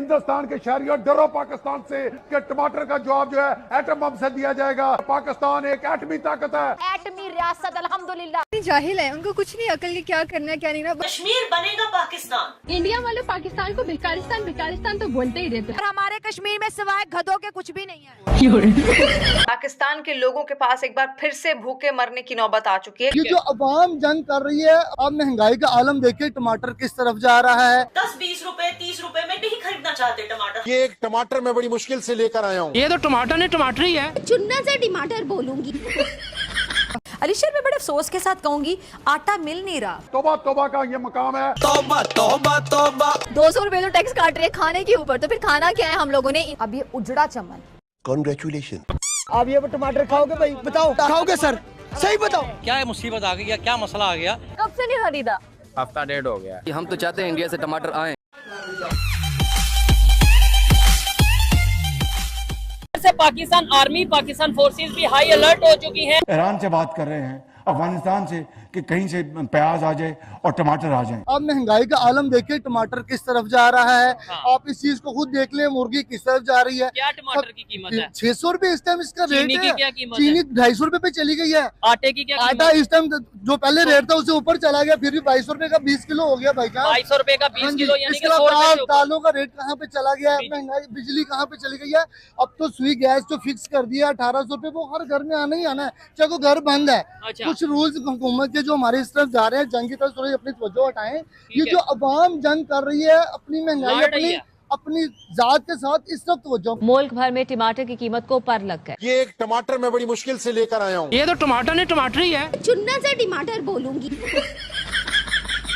हिंदुस्तान के शहरियों डरो पाकिस्तान से कि टमाटर का जवाब जो है एटम बम से दिया जाएगा। पाकिस्तान एक एटमी ताकत है, एटमी रियासत अल्हम्दुलिल्लाह। जाहिल है, उनको कुछ नहीं अकल कि क्या करना है क्या नहीं ना। कश्मीर बनेगा पाकिस्तान। इंडिया वाले पाकिस्तान को भिकारिस्तान भिकारिस्तान तो बोलते ही रहते हैं। और हमारे कश्मीर में सिवाय गधों के कुछ भी नहीं है। पाकिस्तान के लोगों के पास एक बार फिर से भूखे मरने की नौबत आ चुकी है। ये जो अवाम जंग कर रही है, अब महंगाई का आलम देखिए, टमाटर किस तरफ जा रहा है। 10-20 रुपए 30 रुपए में नहीं खरीदना चाहते टमाटर। ये एक टमाटर मैं बड़ी मुश्किल से लेकर आया हूँ। ये तो टमाटर नहीं टमाटर ही है। चुन्ना से टमाटर बोलूंगी। अलीशर मैं बड़े अफसोस के साथ कहूंगी आटा मिल नहीं रहा। तौबा तौबा का ये मकाम है। तौबा तौबा तौबा। 200 रुपए तो टैक्स काट रहे हैं खाने के ऊपर, तो फिर खाना क्या है हम लोगों ने। अब ये उजड़ा चमन। Congratulations. आप ये टमाटर खाओगे भाई? बताओ खाओगे सर? सही बताओ। क्या है मुसीबत आ गई, क्या मसला आ गया? कब से नहीं खरीदा? हफ्ता डेढ़ हो गया। हम तो चाहते हैं इंडिया से टमाटर आए। पाकिस्तान आर्मी पाकिस्तान फोर्सेस भी हाई अलर्ट हो चुकी हैं। ईरान से बात कर रहे हैं, अफगानिस्तान से, कि कहीं से प्याज आ जाए और टमाटर आ जाए। अब महंगाई का आलम देखिए, टमाटर किस तरफ जा रहा है। आप इस चीज को खुद देख ले, मुर्गी किस तरफ जा रही है। क्या टमाटर की कीमत है? 600 रुपए इस टाइम इसका रेट चीनी है। की क्या कीमत है? चीनी 250 रुपए पे चली गई है। आटे की क्या आटा इस टाइम जो पहले रेट था उससे ऊपर चला गया, फिर भी 2200 रुपए का 20 किलो हो गया भाई का। 2200 रुपए का 20 किलो यानी कि इसके 100 अलावा रुपए। दालों का रेट कहाँ पे चला गया है, महंगाई बिजली कहाँ पे चली गई है। अब तो सुई गैस जो फिक्स कर दिया 1800 रुपए, वो हर घर में आना ही आना है, चाहे वो घर बंद है। अच्छा। कुछ रूल्स हुकूमत के जो हमारे इस तरफ जा रहे हैं, जंग की तरफ थोड़ी अपनी तवज्जो हटाएं। ये जो अवाम जंग कर रही है, अपनी महंगाई अपनी जात के साथ, इस तरफ तवज्जो। मुल्क भर में टमाटर की कीमत को पर लग गए। ये एक टमाटर मैं बड़ी मुश्किल से लेकर आया हूँ। ये तो टमाटर नहीं टमाटर ही है। चुन्ना से टमाटर बोलूंगी।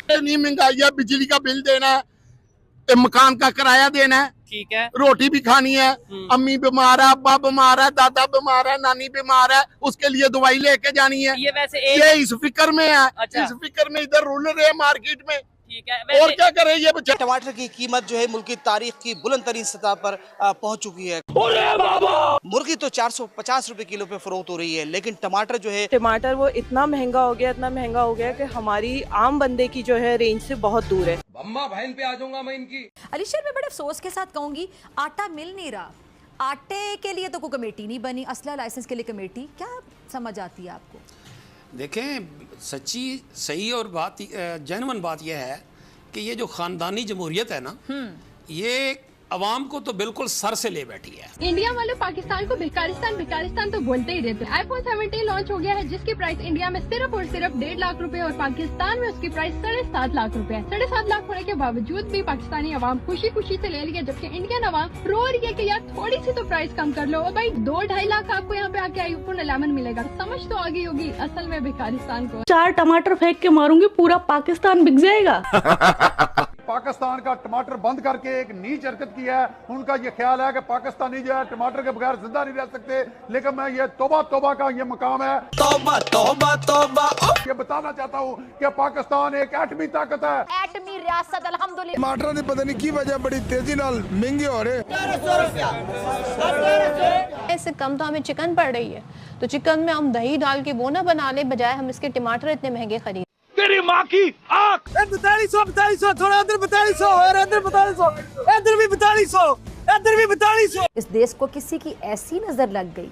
इतनी महंगाई है, बिजली का बिल देना है, मकान का किराया देना है, ठीक है, रोटी भी खानी है। अम्मी बीमार है, अब्बा बीमार है, दादा बीमार है, नानी बीमार है, उसके लिए दवाई लेके जानी है। ये वैसे ये इस फिक्र में है। अच्छा। इस फिक्र में इधर रुल रहे हैं मार्केट में। ठीक है, और क्या करे ये बच्चा। टमाटर की कीमत जो है मुल्क की तारीख की बुलंद तरीन सतह पर पहुंच चुकी है। मुर्गी तो 450 रुपए किलो पे फरोख्त हो रही है, लेकिन टमाटर जो है, टमाटर वो इतना महंगा हो गया कि हमारी आम बंदे की जो है रेंज से बहुत दूर है। अम्मा बहन पे आ जाऊंगा मैं इनकी। अलीशर मैं बड़े अफसोस के साथ कहूंगी आटा मिल नहीं रहा। आटे के लिए तो कोई कमेटी नहीं बनी, असला लाइसेंस के लिए कमेटी। क्या समझ आती है आपको? देखें, सच्ची सही और बात जेन्युइन बात यह है कि ये जो खानदानी जमहूरियत है ना, ये अवाम को तो बिल्कुल सर से ले बैठी है। इंडिया वाले पाकिस्तान को भिकारिस्तान भिकारिस्तान तो बोलते ही रहते हैं। iPhone 17 लॉन्च हो गया है, जिसकी प्राइस इंडिया में सिर्फ और सिर्फ 1.5 लाख रुपए और पाकिस्तान में उसकी प्राइस 7.5 लाख रुपए है। 7.5 लाख होने के बावजूद भी पाकिस्तानी अवाम खुशी खुशी से ले लिया, जबकि इंडियन अवाम रो रही है कि यार थोड़ी सी तो प्राइस कम कर लो। और भाई 2-2.5 लाख आपको यहाँ पे आके आईफोन 11 मिलेगा। समझ तो आ गई होगी असल में भिकारिस्तान को। 4 टमाटर फेंक के मारूंगी, पूरा पाकिस्तान बिक जाएगा। पाकिस्तान का टमाटर बंद करके एक नीच हरकत की है। उनका ये ख्याल है कि पाकिस्तानी जो है टमाटर के बगैर जिंदा नहीं रह सकते, लेकिन मैं ये तौबा तौबा का ये मकाम है। तौबा तौबा तौबा। ये बताना चाहता हूँ कि पाकिस्तान एक एटमी ताकत है, एटमी रियासत अल्हम्दुलिल्लाह। टमाटर ने पता नहीं की वजह बड़ी तेजी नाल महंगे हो रहे। इससे कम तो हमें चिकन पड़ रही है, तो चिकन में हम दही डाल के वो ना बना ले, बजाय हम इसके टमाटर इतने महंगे खरीद। तेरी माँ की आँख। 4200 थोड़ा अंदर 4200 और अंदर 4200, इधर भी 4200, इधर भी 4200। इस देश को किसी की ऐसी नजर लग गई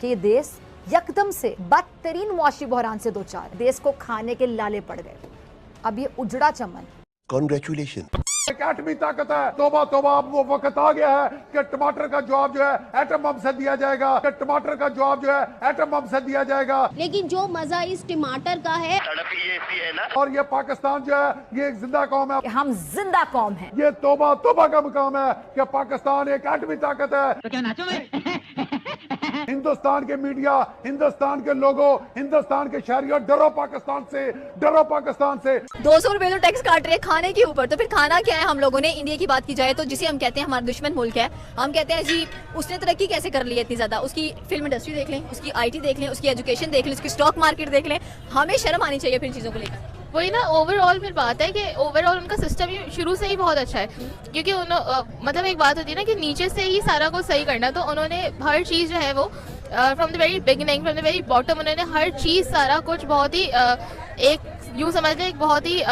कि ये देश यकदम से बदतरीन मुआशी बहरान से दो चार, देश को खाने के लाले पड़ गए। अब ये उजड़ा चमन। Congratulations. एक एटमी ताकत है। तौबा तौबा, अब वो वक्त आ गया है कि टमाटर का जवाब जो है एटम बम से दिया जाएगा, कि टमाटर का जवाब जो है एटम बम से दिया जाएगा। लेकिन जो मजा इस टमाटर का है, और ये पाकिस्तान जो है ये एक जिंदा कौम है। हम जिंदा कौम हैं। ये तौबा तौबा का मुकाम है कि पाकिस्तान एक एटमी ताकत है। तो क्या नाचो मैं? हिंदुस्तान के मीडिया, हिंदुस्तान के लोगों, हिंदुस्तान के शहरियों डरो पाकिस्तान से, डरो पाकिस्तान से। 200 रुपए तो टैक्स काट रहे हैं खाने के ऊपर, तो फिर खाना क्या है हम लोगों ने। इंडिया की बात की जाए तो जिसे हम कहते हैं हमारा दुश्मन मुल्क है, हम कहते हैं जी उसने तरक्की कैसे कर ली है इतनी ज्यादा। उसकी फिल्म इंडस्ट्री देख लें, उसकी IT देख लें, उसकी एजुकेशन देख लें, उसकी स्टॉक मार्केट देख लें। हमें शर्म आनी चाहिए फिर चीजों को लेकर। वही ना, ओवरऑल फिर बात है कि ओवरऑल उनका सिस्टम ही शुरू से ही बहुत अच्छा है, क्योंकि मतलब एक बात होती है ना कि नीचे से ही सारा कुछ सही करना, तो उन्होंने हर चीज़ जो है वो from the very beginning, from the very bottom, उन्होंने हर चीज़ सारा कुछ बहुत ही एक यूँ समझ लें एक बहुत ही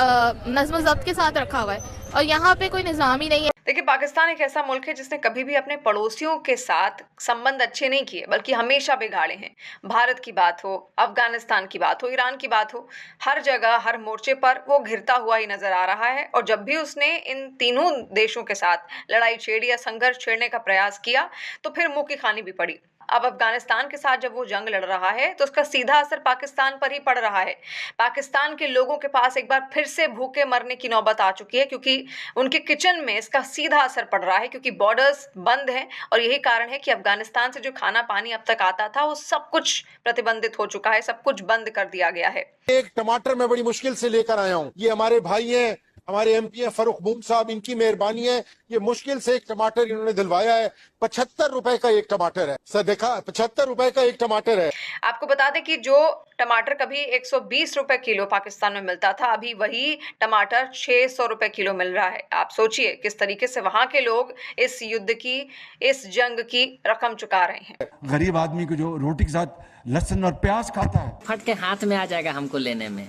नज़्म ज़ब्त के साथ रखा हुआ है। और यहाँ पे कोई निज़ाम ही नहीं है। देखिए, पाकिस्तान एक ऐसा मुल्क है जिसने कभी भी अपने पड़ोसियों के साथ संबंध अच्छे नहीं किए, बल्कि हमेशा बिगाड़े हैं। भारत की बात हो, अफगानिस्तान की बात हो, ईरान की बात हो, हर जगह हर मोर्चे पर वो घिरता हुआ ही नजर आ रहा है। और जब भी उसने इन तीनों देशों के साथ लड़ाई छेड़ी या संघर्ष छेड़ने का प्रयास किया तो फिर मुंह की खानी भी पड़ी। अब अफगानिस्तान के साथ जब वो जंग लड़ रहा है तो उसका सीधा असर पाकिस्तान पर ही पड़ रहा है। पाकिस्तान के लोगों के पास एक बार फिर से भूखे मरने की नौबत आ चुकी है, क्योंकि उनके किचन में इसका सीधा असर पड़ रहा है, क्योंकि बॉर्डर्स बंद हैं। और यही कारण है कि अफगानिस्तान से जो खाना पानी अब तक आता था वो सब कुछ प्रतिबंधित हो चुका है, सब कुछ बंद कर दिया गया है। एक टमाटर मैं बड़ी मुश्किल से लेकर आया हूँ। ये हमारे भाई हैं, हमारे एमपी हैं फरूख बूम साहब, इनकी मेहरबानी है। ये मुश्किल से एक टमाटर इन्होंने दिलवाया है। 75 रुपए का एक टमाटर है सर, देखा 75 रुपए का एक टमाटर है। आपको बता दें कि जो टमाटर कभी 120 रुपए किलो पाकिस्तान में मिलता था, अभी वही टमाटर 600 रुपए किलो मिल रहा है। आप सोचिए किस तरीके से वहां के लोग इस युद्ध की, इस जंग की रकम चुका रहे हैं। गरीब आदमी को जो रोटी के साथ लहसुन और प्याज खाता है, फट के हाथ में आ जाएगा हमको लेने में।